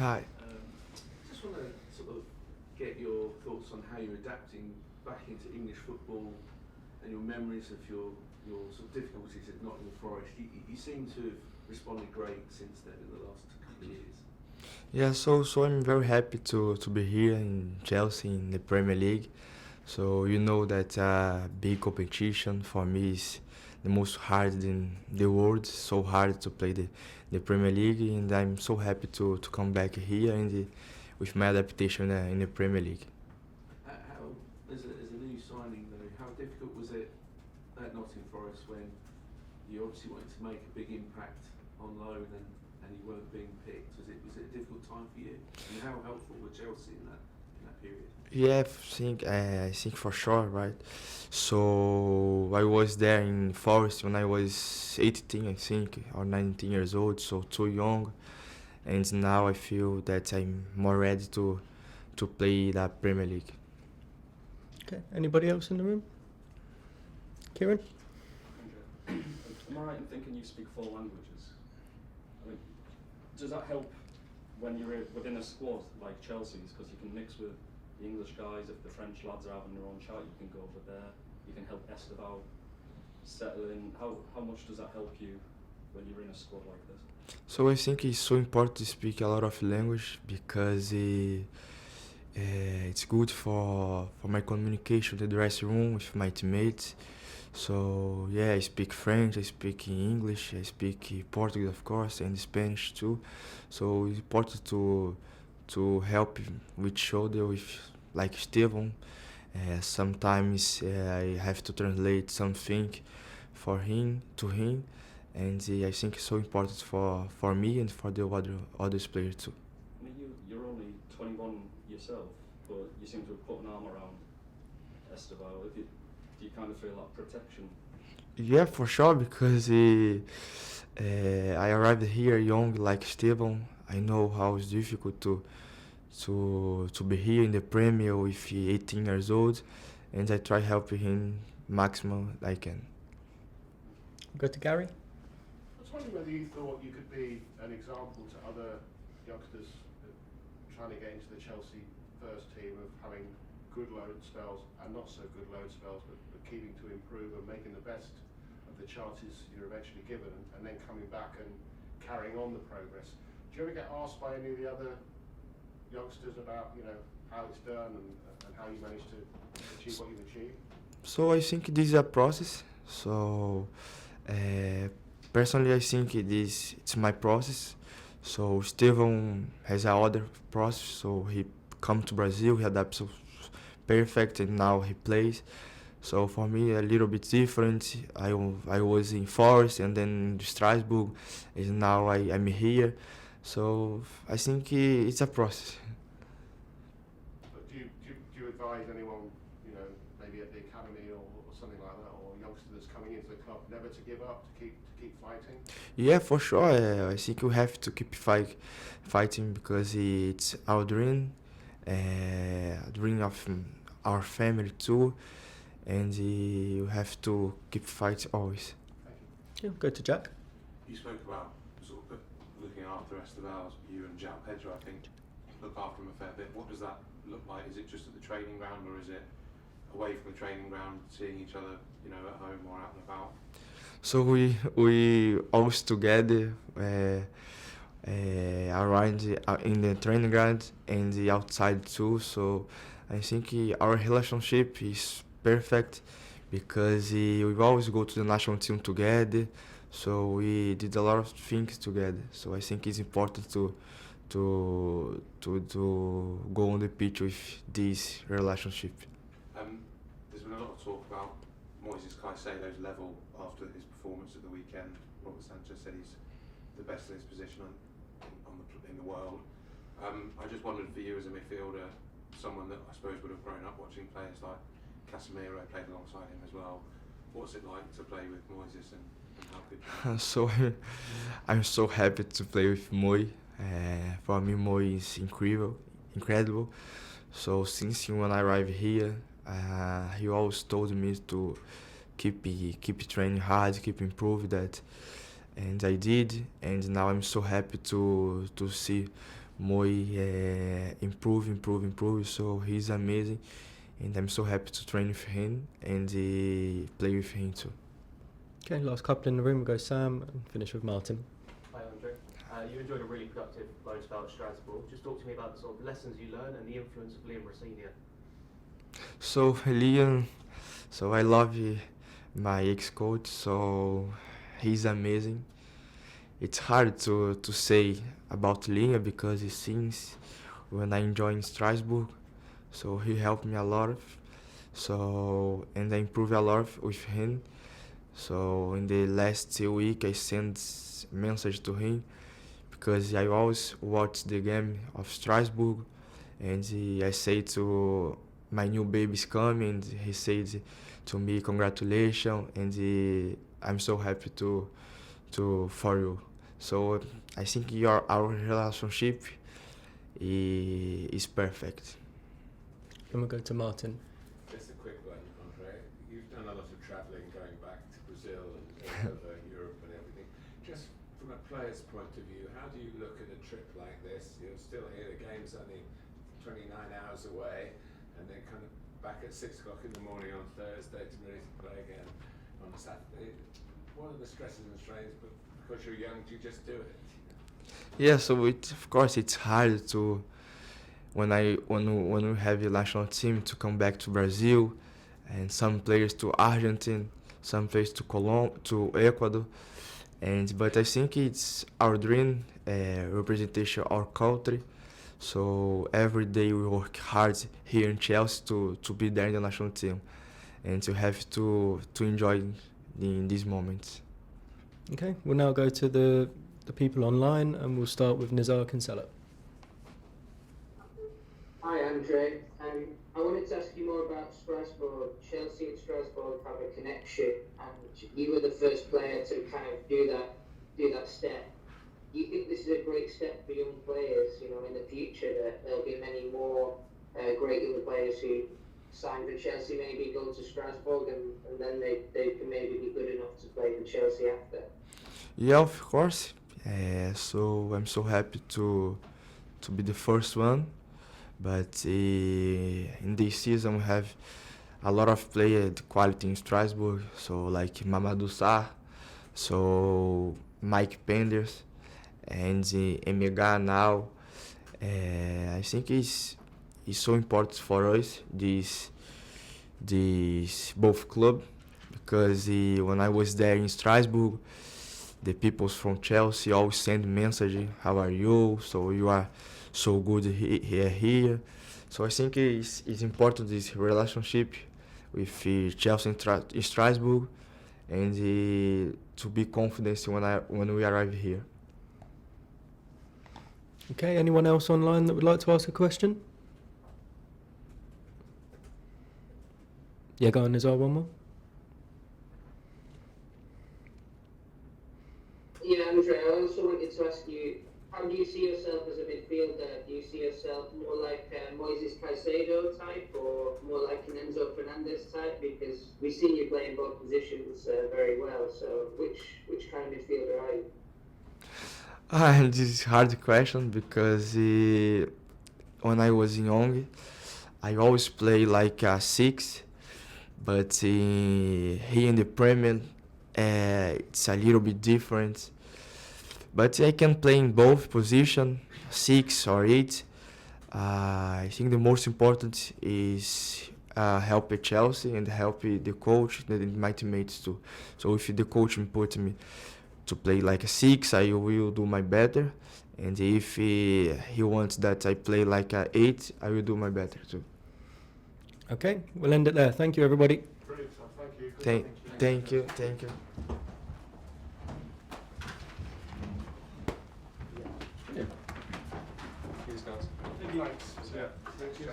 Hi. Just want to sort of get your thoughts on how you're adapting back into English football and your memories of your sort of difficulties at Nottingham Forest. You seem to have responded great since then in the last couple of years. Yeah, so I'm very happy to be here in Chelsea in the Premier League. So you know that big competition for me is the most hard in the world. So hard to play the Premier League, and I'm so happy to come back here with my adaptation in the Premier League. How as a new signing though, how difficult was it at Nottingham Forest when you obviously wanted to make a big impact on loan and you weren't being picked? Was it a difficult time for you? And how helpful were Chelsea in that period? Yeah, I think for sure, right? So I was there in Forest when I was 18, I think, or 19 years old, so too young. And now I feel that I'm more ready to play the Premier League. Okay. Anybody else in the room? Kieran? Andrew, am I right in thinking you speak four languages? I mean, does that help when you're within a squad like Chelsea's? Because you can mix with the English guys. If the French lads are having their own chat, you can go over there. You can help Estevao settle in. How much does that help you when you're in a squad like this? So I think it's so important to speak a lot of language because it's good for my communication in the dressing room with my teammates. So yeah, I speak French, I speak English, I speak Portuguese of course, and Spanish too. So it's important to help with each other with like Estevão. Sometimes I have to translate something for him to him, and I think it's so important for me and for the other players too. I mean, you're only 21 yourself, but you seem to have put an arm around Estevao. Do you kind of feel that protection? Yeah, for sure, because I arrived here young like Steven. I know how it's difficult to be here in the Premier with 18 years old, and I try helping him maximum I can. Go to Gary. I was wondering whether you thought you could be an example to other youngsters trying to get into the Chelsea first team of having good loan spells and not so good loan spells, but keeping to improve and making the best of the chances you're eventually given, and then coming back and carrying on the progress. Do you ever get asked by any of the other youngsters about how it's done and how you managed to achieve what you've achieved? So I think this is a process. So uh, personally, I think it's my process. So Steven has a other process. So he come to Brazil, he adapts perfect, and now he plays. So for me, a little bit different. I was in Forest and then Strasbourg, and now I'm here. So I think it's a process. But do you advise anyone, maybe at the academy or something like that, or youngster that's coming into the club, never to give up, to keep fighting? Yeah, for sure. I think we have to keep fighting because it's our dream of our family too, and you have to keep fighting always. Thank you. Yeah, go to Jack. You spoke about sort of looking after Estevao, you and João Pedro, I think, look after him a fair bit. What does that look like? Is it just at the training ground, or is it away from the training ground, seeing each other, at home or out and about? So we always together around in the training ground and the outside too. So I think our relationship is perfect because we always go to the national team together. So we did a lot of things together. So I think it's important to go on the pitch with this relationship. There's been a lot of talk about Moises Caicedo's level after his performance at the weekend. Robert Sanchez said he's the best in his position in the world. I just wondered for you as a midfielder, someone that I suppose would have grown up watching players like Casemiro played alongside him as well. What's it like to play with Moises and how good? So I'm so happy to play with Moi. For me, Moi is incredible. So since when I arrived here, he always told me to keep training hard, keep improving that, and I did. And now I'm so happy to see improve. So he's amazing, and I'm so happy to train with him and play with him too. Okay, last couple in the room. We'll go Sam and finish with Martin. Hi, Andrey. You enjoyed a really productive loan spell at Strasbourg. Just talk to me about the sort of lessons you learned and the influence of Liam Rosenior. So Liam, so I love my ex-coach. So he's amazing. It's hard to say about Liam because it seems when I joined Strasbourg, so he helped me a lot. So and I improved a lot with him. So in the last week I sent message to him because I always watch the game of Strasbourg, and I say to my new baby's coming, and he said to me congratulations, and I'm so happy to for you. So I think our relationship is perfect. And we'll go to Martin. Just a quick one, Andrey. You've done a lot of travelling going back to Brazil and over Europe and everything. Just from a player's point of view, how do you look at a trip like this? You're still here, the game's only 29 hours away, and then kind of back at 6 o'clock in the morning on Thursday to ready to play again on Saturday. What are the stresses and strains? But because you're young, do you just do it? Yeah, so of course it's hard to when we have a national team to come back to Brazil, and some players to Argentina, some players to Ecuador, but I think it's our dream, representation of our country. So every day we work hard here in Chelsea to be there in the national team, and to have to enjoy in these moments. Okay, we'll now go to the people online, and we'll start with Nizar Kinsella. Hi, Andrey. I wanted to ask you more about Strasbourg. Chelsea and Strasbourg have a connection, and you were the first player to kind of do that step. Do you think this is a great step for young players, in the future, that there'll be many more great young players who sign for Chelsea, maybe go to Strasbourg, and then they can maybe be good enough to play for Chelsea after? Yeah, of course. So I'm so happy to be the first one. But in this season we have a lot of player quality in Strasbourg. So like Mamadou Sarr, so Mike Penders, and Emega now. I think it's so important for us this both club, because when I was there in Strasbourg, the people from Chelsea always send message, how are you? So you are so good here. So I think it's important, this relationship with Chelsea and Strasbourg, and to be confident when we arrive here. Okay, anyone else online that would like to ask a question? Yeah, go on, Nizar, one more. Yeah, Andrey, I also wanted to ask you, how do you see yourself as a midfielder? Do you see yourself more like a Moises Caicedo type, or more like an Enzo Fernandez type? Because we've seen you play in both positions very well. So which kind of midfielder are you? This is a hard question because when I was young, I always play like a 6, but here in the Premier, it's a little bit different. But I can play in both positions, 6 or 8. I think the most important is help Chelsea and help the coach and my teammates too. So if the coach put me to play like a 6, I will do my better. And if he wants that I play like a 8, I will do my better too. Okay, we'll end it there. Thank you, everybody. Brilliant, thank you. Thank you. Cheers, guys. Thanks. Yeah. Thank you.